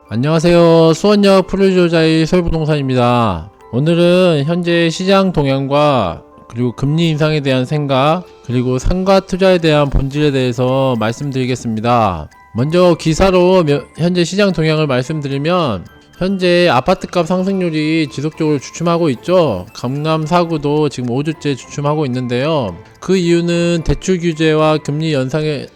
안녕하세요. 수원역 프로주자의 서울부동산입니다. 오늘은 현재 시장 동향과 그리고 금리 인상에 대한 생각, 그리고 상가 투자에 대한 본질에 대해서 말씀드리겠습니다. 먼저 기사로 현재 시장 동향을 말씀드리면, 현재 아파트값 상승률이 지속적으로 주춤하고 있죠. 강남 4구도 지금 5주째 주춤하고 있는데요. 그 이유는 대출 규제와 금리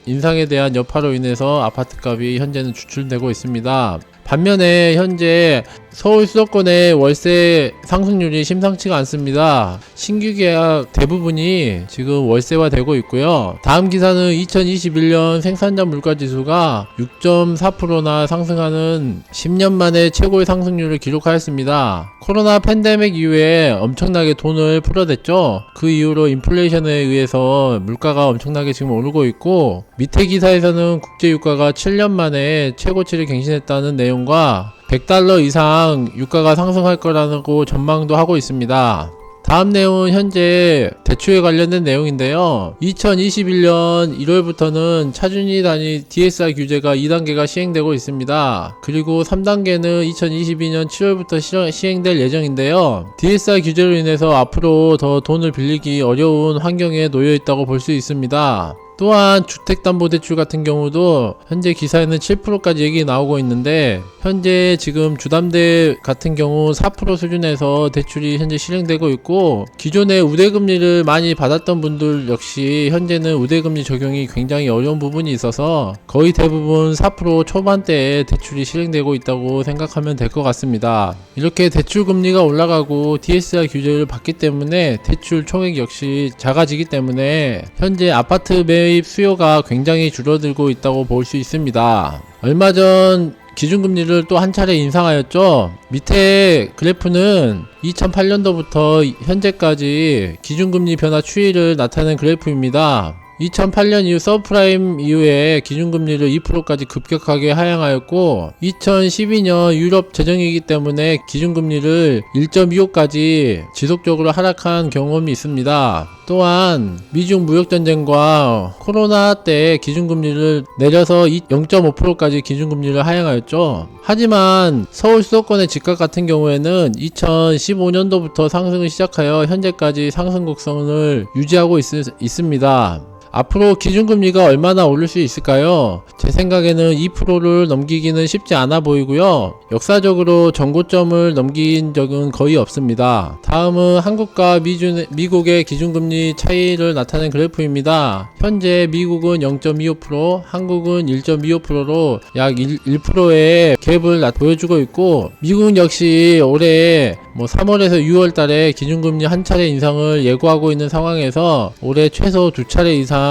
인상에 대한 여파로 인해서 아파트값이 현재는 주춤되고 있습니다. 반면에 현재 서울 수도권의 월세 상승률이 심상치가 않습니다. 신규 계약 대부분이 지금 월세화 되고 있고요. 다음 기사는 2021년 생산자 물가지수가 6.4%나 상승하는 10년 만에 최고의 상승률을 기록하였습니다. 코로나 팬데믹 이후에 엄청나게 돈을 풀어댔죠. 그 이후로 인플레이션에 의해서 물가가 엄청나게 지금 오르고 있고, 밑에 기사에서는 국제유가가 7년 만에 최고치를 갱신했다는 내용과 $100 이상 유가가 상승할 거라고 전망도 하고 있습니다. 다음 내용은 현재 대출에 관련된 내용인데요. 2021년 1월부터는 차준위 단위 DSR 규제가 2단계가 시행되고 있습니다. 그리고 3단계는 2022년 7월부터 시행될 예정인데요. DSR 규제로 인해서 앞으로 더 돈을 빌리기 어려운 환경에 놓여 있다고 볼 수 있습니다. 또한 주택담보대출 같은 경우도 현재 기사에는 7%까지 얘기 나오고 있는데, 현재 지금 주담대 같은 경우 4% 수준에서 대출이 현재 실행되고 있고, 기존에 우대금리를 많이 받았던 분들 역시 현재는 우대금리 적용이 굉장히 어려운 부분이 있어서 거의 대부분 4% 초반대에 대출이 실행되고 있다고 생각하면 될 것 같습니다. 이렇게 대출 금리가 올라가고 DSR 규제를 받기 때문에 대출 총액 역시 작아지기 때문에 현재 아파트 매입 수요가 굉장히 줄어들고 있다고 볼 수 있습니다. 얼마 전 기준금리를 또 한 차례 인상하였죠. 밑에 그래프는 2008년도부터 현재까지 기준금리 변화 추이를 나타낸 그래프입니다. 2008년 이후 서브프라임 이후에 기준금리를 2%까지 급격하게 하향하였고, 2012년 유럽 재정위기 때문에 기준금리를 1.25까지 지속적으로 하락한 경험이 있습니다. 또한 미중 무역전쟁과 코로나 때 기준금리를 내려서 0.5%까지 기준금리를 하향하였죠. 하지만 서울 수도권의 집값 같은 경우에는 2015년도부터 상승을 시작하여 현재까지 상승 곡선을 유지하고 있습니다. 앞으로 기준금리가 얼마나 오를 수 있을까요? 제 생각에는 2%를 넘기기는 쉽지 않아 보이고요. 역사적으로 전고점을 넘긴 적은 거의 없습니다. 다음은 한국과 미국의 기준금리 차이를 나타낸 그래프입니다. 현재 미국은 0.25%, 한국은 1.25%로 약 1%의 갭을 보여주고 있고, 미국 역시 올해 3월에서 6월 달에 기준금리 한 차례 인상을 예고하고 있는 상황에서 올해 최소 2차례 이상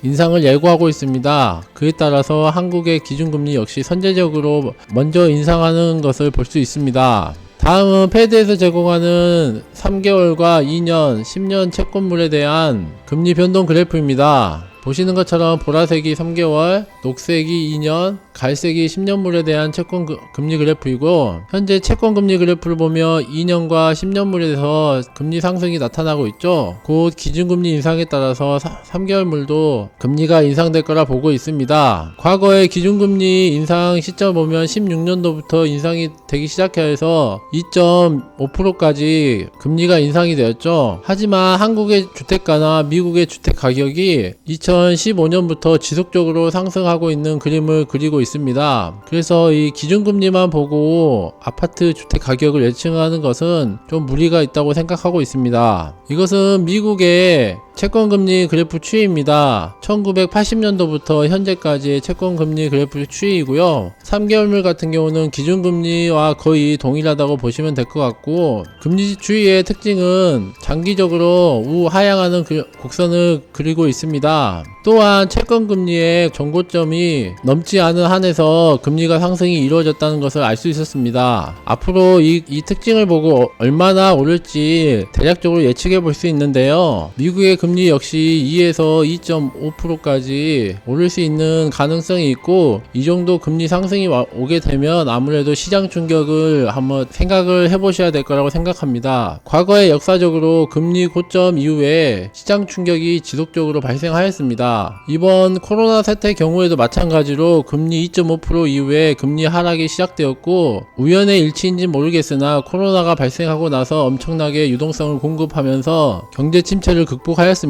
인상을 예고하고 있습니다. 그에 따라서 한국의 기준금리 역시 선제적으로 먼저 인상하는 것을 볼 수 있습니다. 다음은 패드에서 제공하는 3개월과 2년, 10년 채권물에 대한 금리 변동 그래프입니다. 보시는 것처럼 보라색이 3개월, 녹색이 2년, 갈색이 10년물에 대한 채권 금리 그래프이고, 현재 채권 금리 그래프를 보면 2년과 10년물에서 금리 상승이 나타나고 있죠. 곧 기준금리 인상에 따라서 3개월물도 금리가 인상될 거라 보고 있습니다. 과거의 기준금리 인상 시점 보면 16년도부터 인상이 되기 시작해서 2.5%까지 금리가 인상이 되었죠. 하지만 한국의 주택가나 미국의 주택 가격이 2015년부터 지속적으로 상승하고 있는 그림을 그리고 있습니다. 그래서 이 기준금리만 보고 아파트 주택 가격을 예측하는 것은 좀 무리가 있다고 생각하고 있습니다. 이것은 미국의 채권금리 그래프 추이입니다. 1980년도부터 현재까지의 채권금리 그래프 추이이고요. 3개월물 같은 경우는 기준금리와 거의 동일하다고 보시면 될 것 같고, 금리 추이의 특징은 장기적으로 우하향하는 곡선을 그리고 있습니다. 또한 채권금리의 정고점이 넘지 않은 한에서 금리가 상승이 이루어졌다는 것을 알 수 있었습니다. 앞으로 이 특징을 보고 얼마나 오를지 대략적으로 예측해 볼 수 있는데요. 미국의 금리 금리 역시 2에서 2.5%까지 오를 수 있는 가능성이 있고, 이 정도 금리 상승이 오게 되면 아무래도 시장 충격을 한번 생각을 해보셔야 될 거라고 생각합니다. 과거에 역사적으로 금리 고점 이후에 시장 충격이 지속적으로 발생하였습니다. 이번 코로나 사태 경우에도 마찬가지로 금리 2.5% 이후에 금리 하락이 시작되었고, 우연의 일치인지 모르겠으나 코로나가 발생하고 나서 엄청나게 유동성을 공급하면서 경제 침체를 극복하였습니다.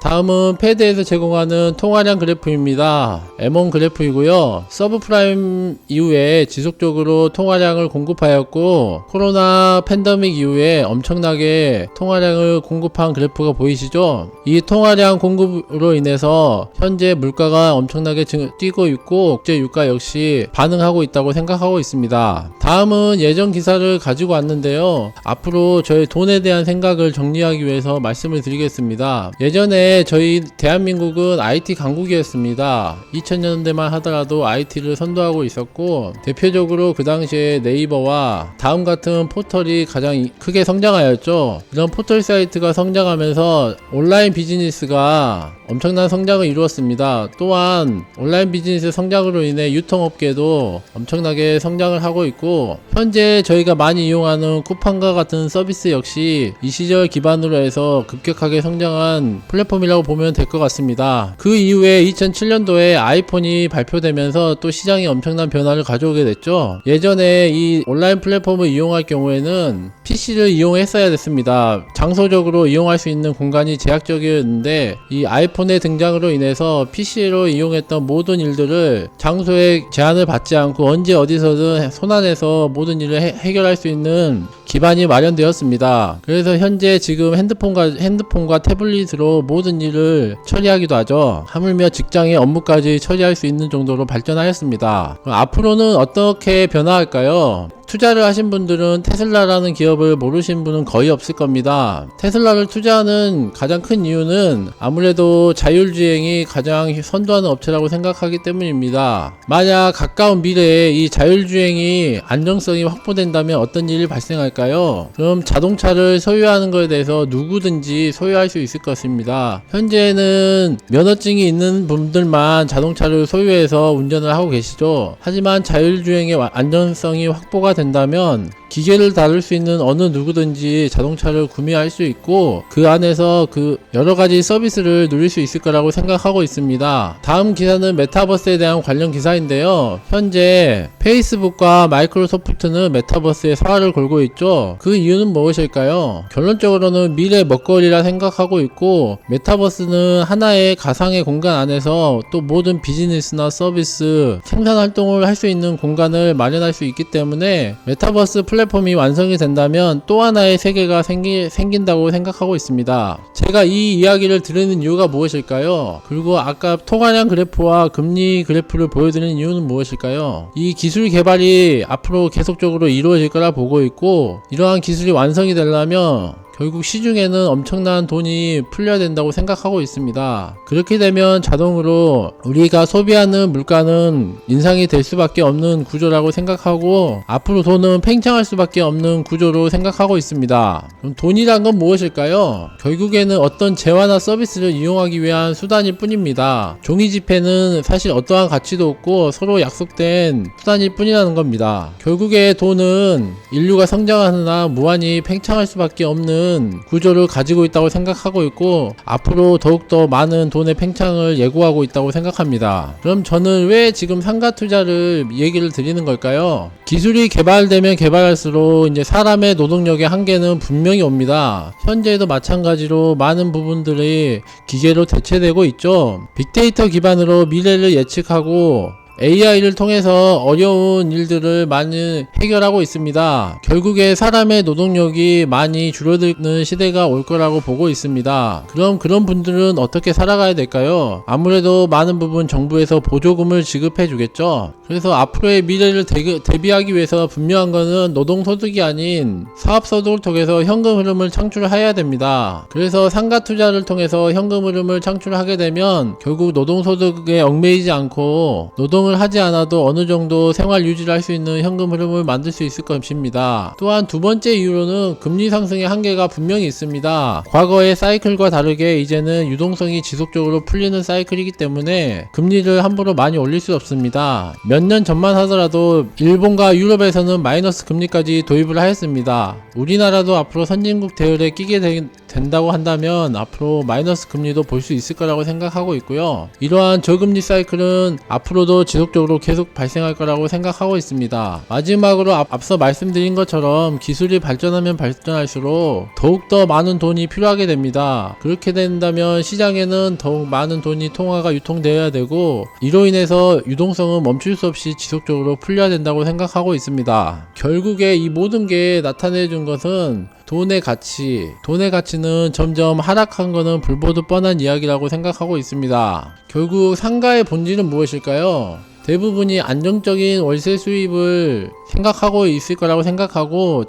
다음은 패드에서 제공하는 통화량 그래프입니다. M1 그래프이고요. 서브프라임 이후에 지속적으로 통화량을 공급하였고, 코로나 팬데믹 이후에 엄청나게 통화량을 공급한 그래프가 보이시죠? 이 통화량 공급으로 인해서 현재 물가가 엄청나게 뛰고 있고, 국제 유가 역시 반응하고 있다고 생각하고 있습니다. 다음은 예전 기사를 가지고 왔는데요. 앞으로 저희 돈에 대한 생각을 정리하기 위해서 말씀을 드리겠습니다. 예전에 저희 대한민국은 IT 강국이었습니다. 2000년대만 하더라도 IT를 선도하고 있었고, 대표적으로 그 당시에 네이버와 다음 같은 포털이 가장 크게 성장하였죠. 이런 포털 사이트가 성장하면서 온라인 비즈니스가 엄청난 성장을 이루었습니다. 또한 온라인 비즈니스 성장으로 인해 유통업계도 엄청나게 성장을 하고 있고, 현재 저희가 많이 이용하는 쿠팡과 같은 서비스 역시 이 시절 기반으로 해서 급격하게 성장한 플랫폼이라고 보면 될 것 같습니다. 그 이후에 2007년도에 아이폰이 발표되면서 또 시장이 엄청난 변화를 가져오게 됐죠. 예전에 이 온라인 플랫폼을 이용할 경우에는 PC를 이용했어야 됐습니다. 장소적으로 이용할 수 있는 공간이 제약적이었는데, 이 아이폰의 등장으로 인해서 PC로 이용했던 모든 일들을 장소에 제한을 받지 않고 언제 어디서든 손안에서 모든 일을 해결할 수 있는 기반이 마련되었습니다. 그래서 현재 지금 핸드폰과 태블릿으로 모든 일을 처리하기도 하죠. 하물며 직장의 업무까지 처리할 수 있는 정도로 발전하였습니다. 앞으로는 어떻게 변화할까요? 투자를 하신 분들은 테슬라라는 기업을 모르신 분은 거의 없을 겁니다. 테슬라를 투자하는 가장 큰 이유는 아무래도 자율주행이 가장 선도하는 업체라고 생각하기 때문입니다. 만약 가까운 미래에 이 자율주행이 안정성이 확보된다면 어떤 일이 발생할까요? 그럼 자동차를 소유하는 것에 대해서 누구든지 소유할 수 있을 것입니다. 현재는 면허증이 있는 분들만 자동차를 소유해서 운전을 하고 계시죠. 하지만 자율주행의 안전성이 확보가 된다면 기계를 다룰 수 있는 어느 누구든지 자동차를 구매할 수 있고, 그 안에서 그 여러가지 서비스를 누릴 수 있을 거라고 생각하고 있습니다. 다음 기사는 메타버스에 대한 관련 기사인데요. 현재 페이스북과 마이크로소프트는 메타버스에 사활을 걸고 있죠. 그 이유는 무엇일까요? 결론적으로는 미래 먹거리라 생각하고 있고, 메타버스는 하나의 가상의 공간 안에서 또 모든 비즈니스나 서비스, 생산 활동을 할 수 있는 공간을 마련할 수 있기 때문에 메타버스 플랫폼이 완성이 된다면 또 하나의 세계가 생긴다고 생각하고 있습니다. 제가 이 이야기를 드리는 이유가 무엇일까요? 그리고 아까 통화량 그래프와 금리 그래프를 보여드리는 이유는 무엇일까요? 이 기술 개발이 앞으로 계속적으로 이루어질 거라 보고 있고, 이러한 기술이 완성이 되려면 결국 시중에는 엄청난 돈이 풀려야 된다고 생각하고 있습니다. 그렇게 되면 자동으로 우리가 소비하는 물가는 인상이 될 수밖에 없는 구조라고 생각하고, 앞으로 돈은 팽창할 수밖에 없는 구조로 생각하고 있습니다. 그럼 돈이란 건 무엇일까요? 결국에는 어떤 재화나 서비스를 이용하기 위한 수단일 뿐입니다. 종이지폐는 사실 어떠한 가치도 없고 서로 약속된 수단일 뿐이라는 겁니다. 결국에 돈은 인류가 성장하느나 무한히 팽창할 수밖에 없는 구조를 가지고 있다고 생각하고 있고, 앞으로 더욱더 많은 돈의 팽창을 예고하고 있다고 생각합니다. 그럼 저는 왜 지금 상가 투자를 얘기를 드리는 걸까요? 기술이 개발되면 개발할수록 이제 사람의 노동력의 한계는 분명히 옵니다. 현재도 마찬가지로 많은 부분들이 기계로 대체되고 있죠. 빅데이터 기반으로 미래를 예측하고 AI를 통해서 어려운 일들을 많이 해결하고 있습니다. 결국에 사람의 노동력이 많이 줄어드는 시대가 올 거라고 보고 있습니다. 그럼 그런 분들은 어떻게 살아가야 될까요? 아무래도 많은 부분 정부에서 보조금을 지급해 주겠죠. 그래서 앞으로의 미래를 대비하기 위해서 분명한 것은 노동소득이 아닌 사업소득을 통해서 현금 흐름을 창출해야 됩니다. 그래서 상가 투자를 통해서 현금 흐름을 창출하게 되면 결국 노동소득에 얽매이지 않고 노동을 운용을 하지 않아도 어느 정도 생활 유지를 할 수 있는 현금 흐름을 만들 수 있을 것입니다. 또한 두 번째 이유로는 금리 상승의 한계가 분명히 있습니다. 과거의 사이클과 다르게 이제는 유동성이 지속적으로 풀리는 사이클이기 때문에 금리를 함부로 많이 올릴 수 없습니다. 몇 년 전만 하더라도 일본과 유럽에서는 마이너스 금리까지 도입을 하였습니다. 우리나라도 앞으로 선진국 대열에 끼게 된다고 한다면 앞으로 마이너스 금리도 볼 수 있을 거라고 생각하고 있고요. 이러한 저금리 사이클은 앞으로도 지속적으로 계속 발생할 거라고 생각하고 있습니다. 마지막으로 앞서 말씀드린 것처럼 기술이 발전하면 발전할수록 더욱더 많은 돈이 필요하게 됩니다. 그렇게 된다면 시장에는 더욱 많은 돈이 통화가 유통되어야 되고, 이로 인해서 유동성은 멈출 수 없이 지속적으로 풀려야 된다고 생각하고 있습니다. 결국에 이 모든 게 나타내 준 것은 돈의 가치는 점점 하락한 것은 불보듯 뻔한 이야기라고 생각하고 있습니다. 결국 상가의 본질은 무엇일까요? 대부분이 안정적인 월세 수입을 생각하고 있을 거라고 생각하고,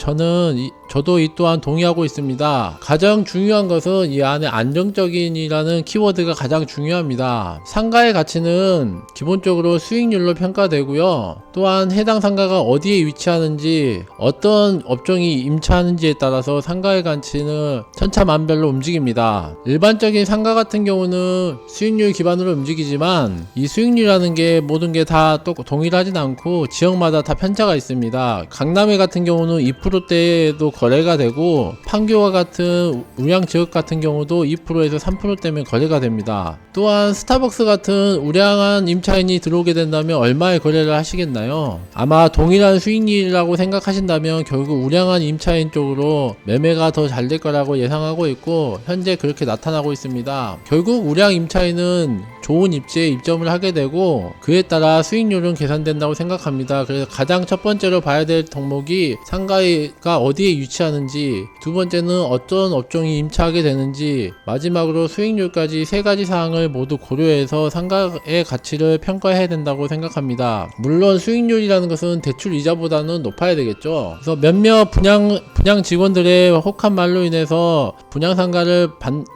저도 이 또한 동의하고 있습니다. 가장 중요한 것은 이 안에 안정적인이라는 키워드가 가장 중요합니다. 상가의 가치는 기본적으로 수익률로 평가되고요. 또한 해당 상가가 어디에 위치하는지, 어떤 업종이 임차하는지에 따라서 상가의 가치는 천차만별로 움직입니다. 일반적인 상가 같은 경우는 수익률 기반으로 움직이지만, 이 수익률이라는 게 모든 게 다 또 동일하진 않고 지역마다 다 편차가 있습니다. 강남에 같은 경우는 2%대에도 거래가 되고, 판교와 같은 우량 지역 같은 경우도 2%에서 3%대면 거래가 됩니다. 또한 스타벅스 같은 우량한 임차인이 들어오게 된다면 얼마의 거래를 하시겠나요? 아마 동일한 수익률이라고 생각하신다면 결국 우량한 임차인 쪽으로 매매가 더 잘 될 거라고 예상하고 있고, 현재 그렇게 나타나고 있습니다. 결국 우량 임차인은 좋은 입지에 입점을 하게 되고, 그에 따라 수익률은 계산된다고 생각합니다. 그래서 가장 첫 번째로 봐야 될 덕목이 상가가 어디에 위치하는지, 두 번째는 어떤 업종이 임차하게 되는지, 마지막으로 수익률까지 세 가지 사항을 모두 고려해서 상가의 가치를 평가해야 된다고 생각합니다. 물론 수익률이라는 것은 대출 이자보다는 높아야 되겠죠. 그래서 몇몇 분양 직원들의 혹한 말로 인해서 분양 상가를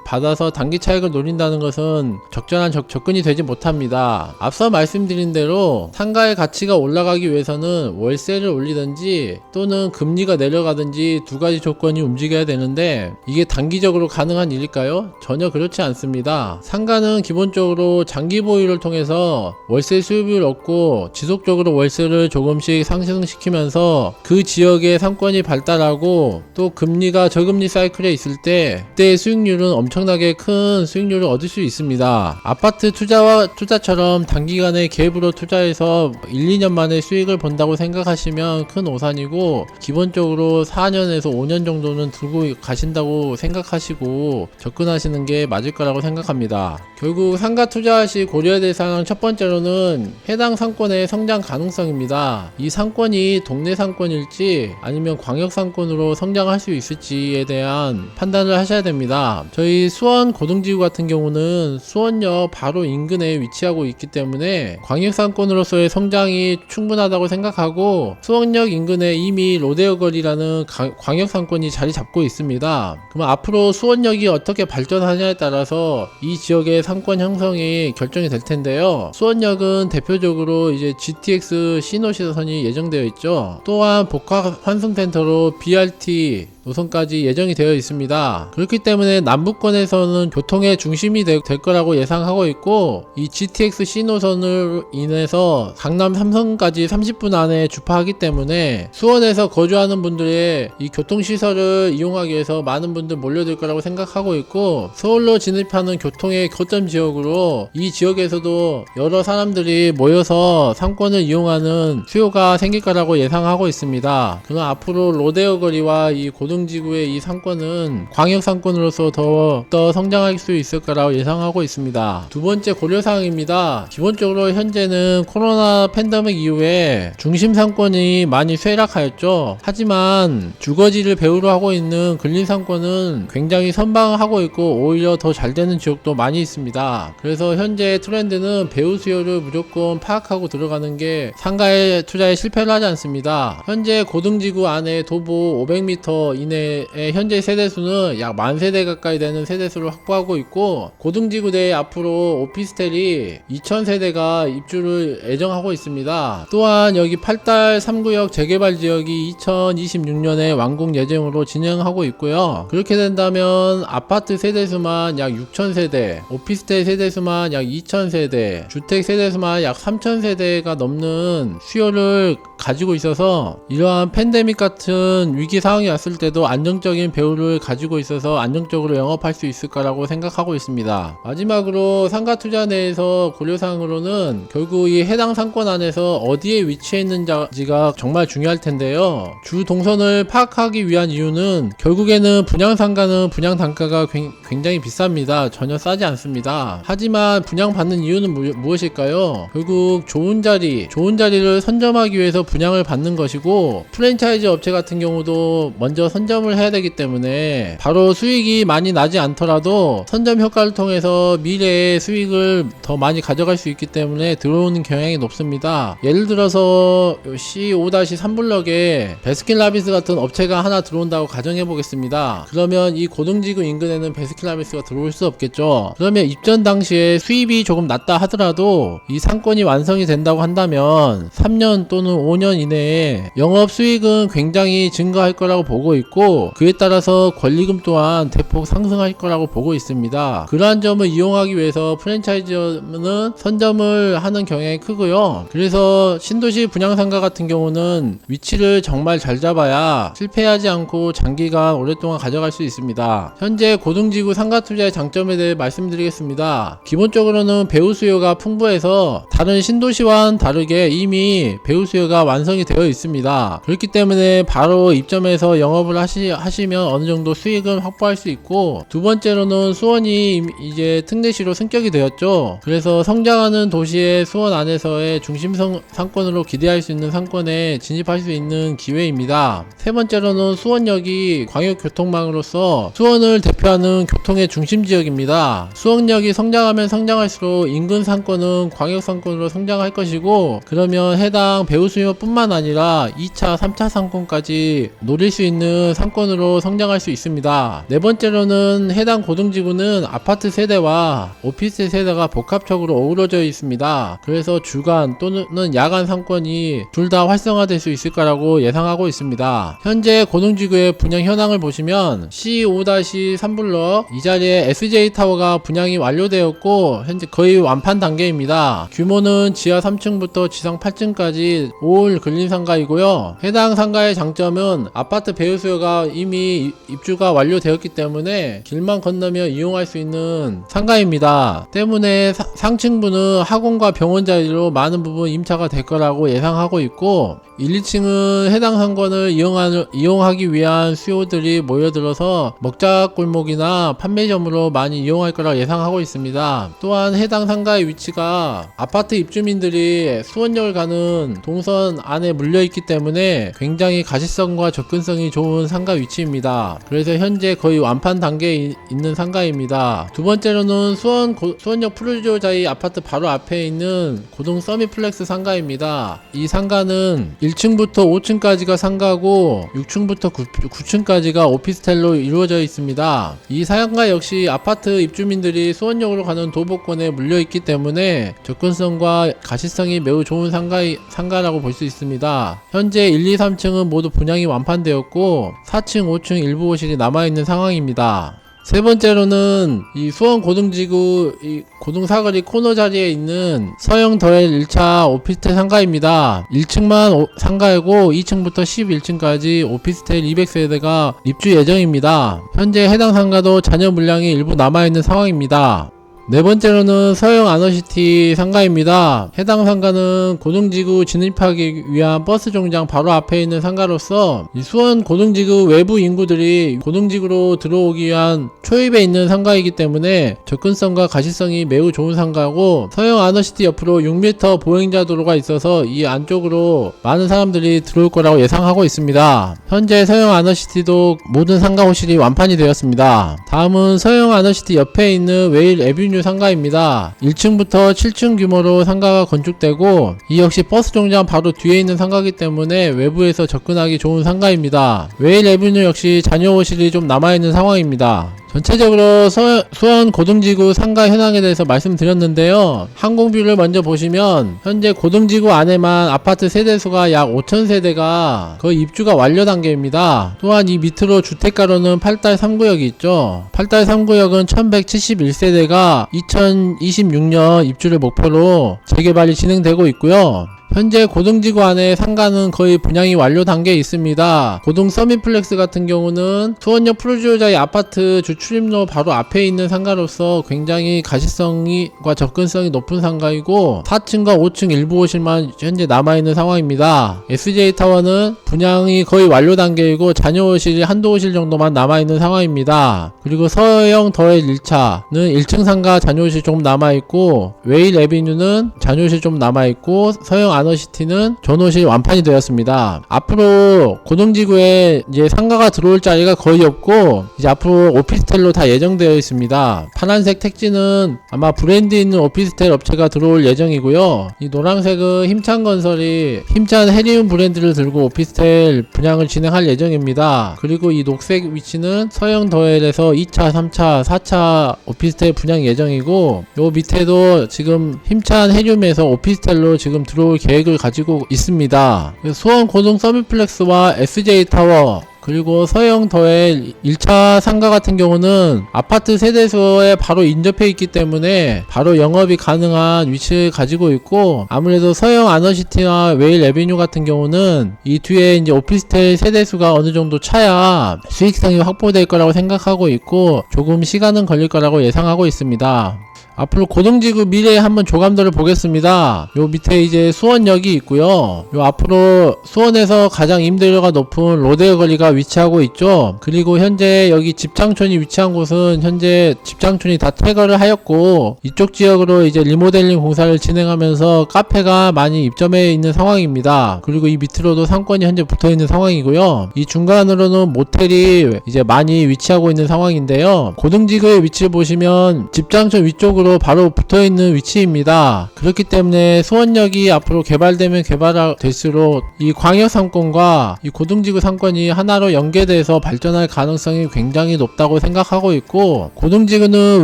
받아서 단기 차익을 노린다는 것은 적절한 접근이 되지 못합니다. 앞서 말씀드린 대로 상가의 가치가 올라가기 위해서는 월세를 올리든지 또는 금리가 내려가든지 두 가지 조건이 움직여야 되는데, 이게 단기적으로 가능한 일일까요? 전혀 그렇지 않습니다. 상가는 기본적으로 장기 보유를 통해서 월세 수입을 얻고 지속적으로 월세를 조금씩 상승시키면서 그 지역의 상권이 발달하고, 또 금리가 저금리 사이클에 있을 때 그때의 수익률은 엄청나게 큰 수익률을 얻을 수 있습니다. 아파트 투자처럼 단기간에 갭으로 투자해서 1, 2년 만에 수익을 본다고 생각하시면 큰 오산이고, 기본적으로 4년에서 5년 정도는 두고 가신다고 생각하시고 접근하시는 게 맞을 거라고 생각합니다. 결국 상가 투자 시 고려해야 될 사항 첫 번째로는 해당 상권의 성장 가능성입니다. 이 상권이 동네 상권일지 아니면 광역 상권으로 성장할 수 있을지에 대한 판단을 하셔야 됩니다. 저희 수원 고등지구 같은 경우는 수원역 바로 인근에 위치하고 있기 때문에 광역 상권으로서의 성장이 충분하다고 생각하고, 수원역 인근에 이미 로데오 거리라는 광역 상권이 자리 잡고 있습니다. 그럼 앞으로 수원역이 어떻게 발전하냐에 따라서 이 지역의 상권 형성이 결정이 될 텐데요. 수원역은 대표적으로 이제 GTX 신호시선이 예정되어 있죠. 또한 복합 환승센터로 BRT 노선까지 예정이 되어 있습니다. 그렇기 때문에 남부권에서는 교통의 중심이 될 거라고 예상하고 있고, 이 GTX 신호선으로 인해서 강남 삼성까지 30분 안에 주파하기 때문에 수원에서 거주하는 분들의 이 교통시설을 이용하기 위해서 많은 분들 몰려들 거라고 생각하고 있고, 서울로 진입하는 교통의 거점 지역으로 이 지역에서도 여러 사람들이 모여서 상권을 이용하는 수요가 생길 거라고 예상하고 있습니다. 그럼 앞으로 로데오 거리와 이 고등지구의 이 상권은 광역 상권으로서 더 성장할 수 있을 거라고 예상하고 있습니다. 두 번째 고려사항입니다. 기본적으로 현재는 코로나 팬데믹 이후에 중심 상권이 많이 쇠락하였죠. 하지만 주거지를 배후로 하고 있는 근린 상권은 굉장히 선방하고 있고 오히려 더 잘 되는 지역도 많이 있습니다. 그래서 현재 트렌드는 배후 수요를 무조건 파악하고 들어가는 게 상가의 투자에 실패를 하지 않습니다. 현재 고등지구 안에 도보 500m 이내에 현재 세대수는 약 10,000세대 가까이 되는 세대수를 확보하고 있고, 고등지구 내에 앞으로 오피스텔이 2,000세대가 입주를 예정하고 있습니다. 또한 여기 8달 3구역 재개발 지역이 2026년에 완공 예정으로 진행하고 있고요. 그렇게 된다면 아파트 세대수만 약 6,000세대, 오피스텔 세대수만 약 2,000세대, 주택 세대수만 약 3,000세대가 넘는 수요를 가지고 있어서 이러한 팬데믹 같은 위기 상황이 왔을 때도 안정적인 배후를 가지고 있어서 안정적으로 영업할 수 있을 거라고 생각하고 있습니다. 마지막으로 상가 투자 내에서 고려사항으로는 결국 이 해당 상권 안에서 어디에 위치해 있는지가 정말 중요할 텐데요. 주 동선을 파악하기 위한 이유는 결국에는 분양상가는 분양 단가가 굉장히 비쌉니다. 전혀 싸지 않습니다. 하지만 분양받는 이유는 무엇일까요? 결국 좋은 자리를 선점하기 위해서 분양을 받는 것이고, 프랜차이즈 업체 같은 경우도 먼저 선점을 해야 되기 때문에 바로 수익이 많이 나지 않더라도 선점 효과를 통해서 미래의 수익을 더 많이 가져갈 수 있기 때문에 들어오는 경향이 높습니다. 예를 들어서 C5-3블럭에 베스킨라빈스 같은 업체가 하나 들어온다고 가정해 보겠습니다. 그러면 이 고등지구 인근에는 베스킨라빈스가 들어올 수 없겠죠. 그러면 입전 당시에 수입이 조금 낮다 하더라도 이 상권이 완성이 된다고 한다면 3년 또는 5년 이내에 영업 수익은 굉장히 증가할 거라고 보고 있고, 그에 따라서 권리금 또한 대폭 상승할 거라고 보고 있습니다. 그러한 점을 이용하기 위해서 프랜차이즈는 선점을 하는 경향이 크고요. 그래서 신도시 분양상가 같은 경우는 위치를 정말 잘 잡아야 실패하지 않고 장기간 오랫동안 가져갈 수 있습니다. 현재 고등지구 상가 투자의 장점에 대해 말씀드리겠습니다. 기본적으로는 배후 수요가 풍부해서 다른 신도시와는 다르게 이미 배후 수요가 완성이 되어 있습니다. 그렇기 때문에 바로 입점해서 영업을 하시면 어느 정도 수익은 확보할 수 있고, 두 번째로는 수원이 이제 특례시로 승격이 되었죠. 그래서 성장하는 도시의 수원 안에서의 중심 상권으로 기대할 수 있는 상권에 진입할 수 있는 기회입니다. 세 번째로는 수원역이 광역교통망으로서 수원을 대표하는 교통의 중심 지역입니다. 수원역이 성장하면 성장할수록 인근 상권은 광역상권으로 성장할 것이고, 그러면 해당 배후 수요뿐만 아니라 2차, 3차 상권까지 노릴 수 있는 상권으로 성장할 수 있습니다. 네 번째로는 해당 고등지구는 아파트 세대와 오피스 세대가 복합적으로 어우러져 있습니다. 그래서 주간 또는 야간 상권이 둘 다 활성화될 수 있을 거라고 예상하고 있습니다. 현재 고등지구의 분양 현황을 보시면 C5-3블럭 이 자리에 SJ타워가 분양이 완료되었고 현재 거의 완판 단계입니다. 규모는 지하 3층부터 지상 8층까지 올 근린 상가이고요. 해당 상가의 장점은 아파트 배후 수요가 이미 입주가 완료되었기 때문에 길만 건너며 이용할 수 있는 상가입니다. 때문에 상층부는 학원과 병원 자리로 많은 부분 임차가 될 거라고 예상하고 있고, 1, 2층은 해당 상권을 이용하기 위한 수요들이 모여들어서 먹자골목이나 판매점으로 많이 이용할 거라 예상하고 있습니다. 또한 해당 상가의 위치가 아파트 입주민들이 수원역을 가는 동선 안에 물려있기 때문에 굉장히 가시성과 접근성이 좋은 상가 위치입니다. 그래서 현재 거의 완판 단계에 있는 상가입니다. 두 번째로는 수원역 프루지오자이 아파트 바로 앞에 있는 고등 서밋플렉스 상가입니다. 이 상가는 1층부터 5층까지가 상가고 6층부터 9층까지가 오피스텔로 이루어져 있습니다. 이 상가 역시 아파트 입주민들이 수원역으로 가는 도보권에 물려있기 때문에 접근성과 가시성이 매우 좋은 상가라고 볼 수 있습니다. 현재 1, 2, 3층은 모두 분양이 완판되었고 4층, 5층 일부 호실이 남아있는 상황입니다. 세 번째로는 이 수원 고등지구 이 고등사거리 코너 자리에 있는 서영 더엘 1차 오피스텔 상가입니다. 1층만 상가이고 2층부터 11층까지 오피스텔 200세대가 입주 예정입니다. 현재 해당 상가도 잔여 물량이 일부 남아있는 상황입니다. 네 번째로는 서영 아너시티 상가입니다. 해당 상가는 고등지구 진입하기 위한 버스 정류장 바로 앞에 있는 상가로서 이 수원 고등지구 외부 인구들이 고등지구로 들어오기 위한 초입에 있는 상가이기 때문에 접근성과 가시성이 매우 좋은 상가고, 서영 아너시티 옆으로 6m 보행자 도로가 있어서 이 안쪽으로 많은 사람들이 들어올 거라고 예상하고 있습니다. 현재 서영 아너시티도 모든 상가 호실이 완판이 되었습니다. 다음은 서영 아너시티 옆에 있는 웨일 에비뉴 레비뉴 상가입니다. 1층부터 7층 규모로 상가가 건축되고 이 역시 버스 정류장 바로 뒤에 있는 상가이기 때문에 외부에서 접근하기 좋은 상가입니다. 웨이 레비뉴 역시 잔여호실이 좀 남아있는 상황입니다. 전체적으로 수원 고등지구 상가 현황에 대해서 말씀드렸는데요. 항공뷰를 먼저 보시면 현재 고등지구 안에만 아파트 세대수가 약 5,000세대가 거의 입주가 완료 단계입니다. 또한 이 밑으로 주택가로는 8달 3구역이 있죠. 8달 3구역은 1171세대가 2026년 입주를 목표로 재개발이 진행되고 있고요. 현재 고등지구 안에 상가는 거의 분양이 완료 단계에 있습니다. 고등 서밋플렉스 같은 경우는 수원역 푸르지오자의 아파트 주 출입로 바로 앞에 있는 상가로서 굉장히 가시성과 접근성이 높은 상가이고 4층과 5층 일부 호실만 현재 남아있는 상황입니다. SJ타워는 분양이 거의 완료 단계이고 잔여 호실이 한두 호실 정도만 남아있는 상황입니다. 그리고 서영 더엘 1차는 1층 상가 잔여 호실 조금 남아있고 웨이 레비뉴는 잔여 호실 좀 남아있고 서영 아너시티는 전호실 완판이 되었습니다. 앞으로 고등지구에 이제 상가가 들어올 자리가 거의 없고 이제 앞으로 오피스텔로 다 예정되어 있습니다. 파란색 택지는 아마 브랜드 있는 오피스텔 업체가 들어올 예정이고요. 이 노란색은 힘찬건설이 힘찬 헤리움 브랜드를 들고 오피스텔 분양을 진행할 예정입니다. 그리고 이 녹색 위치는 서영 더엘에서 2차, 3차, 4차 오피스텔 분양 예정이고 요 밑에도 지금 힘찬 헤리움에서 오피스텔로 지금 들어올 계획을 가지고 있습니다. 수원 고등 서밋플렉스와 SJ타워 그리고 서영 더엘 1차 상가 같은 경우는 아파트 세대수에 바로 인접해 있기 때문에 바로 영업이 가능한 위치를 가지고 있고 아무래도 서영 아너시티나 웨일 에비뉴 같은 경우는 이 뒤에 이제 오피스텔 세대수가 어느 정도 차야 수익성이 확보될 거라고 생각하고 있고 조금 시간은 걸릴 거라고 예상하고 있습니다. 앞으로 고등지구 미래의 한번 조감도를 보겠습니다. 요 밑에 이제 수원역이 있고요. 요 앞으로 수원에서 가장 임대료가 높은 로데오 거리가 위치하고 있죠. 그리고 현재 여기 집장촌이 위치한 곳은 현재 집장촌이 다 퇴거를 하였고 이쪽 지역으로 이제 리모델링 공사를 진행하면서 카페가 많이 입점해 있는 상황입니다. 그리고 이 밑으로도 상권이 현재 붙어 있는 상황이고요. 이 중간으로는 모텔이 이제 많이 위치하고 있는 상황인데요. 고등지구의 위치를 보시면 집장촌 위쪽으로 바로 붙어있는 위치입니다. 그렇기 때문에 수원역이 앞으로 개발되면 개발될수록 이 광역 상권과 이 고등지구 상권이 하나로 연계돼서 발전할 가능성이 굉장히 높다고 생각하고 있고 고등지구는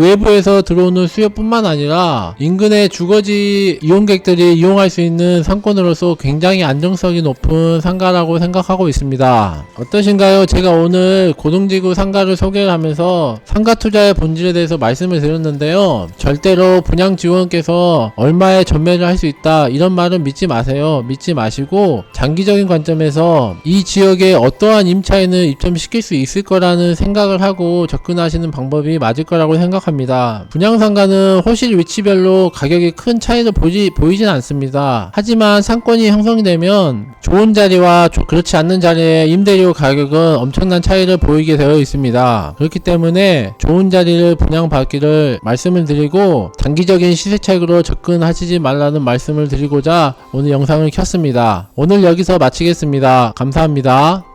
외부에서 들어오는 수요뿐만 아니라 인근의 주거지 이용객들이 이용할 수 있는 상권으로서 굉장히 안정성이 높은 상가라고 생각하고 있습니다. 어떠신가요? 제가 오늘 고등지구 상가를 소개를 하면서 상가 투자의 본질에 대해서 말씀을 드렸는데요. 절대로 분양지원께서 얼마에 전매를 할 수 있다 이런 말은 믿지 마세요. 믿지 마시고 장기적인 관점에서 이 지역에 어떠한 임차인을 입점시킬 수 있을 거라는 생각을 하고 접근하시는 방법이 맞을 거라고 생각합니다. 분양상가는 호실 위치별로 가격이 큰 차이를 보이진 않습니다. 하지만 상권이 형성이 되면 좋은 자리와 그렇지 않는 자리의 임대료 가격은 엄청난 차이를 보이게 되어 있습니다. 그렇기 때문에 좋은 자리를 분양받기를 말씀을 드리고 단기적인 시세 차익으로 접근하시지 말라는 말씀을 드리고자 오늘 영상을 켰습니다. 오늘 여기서 마치겠습니다. 감사합니다.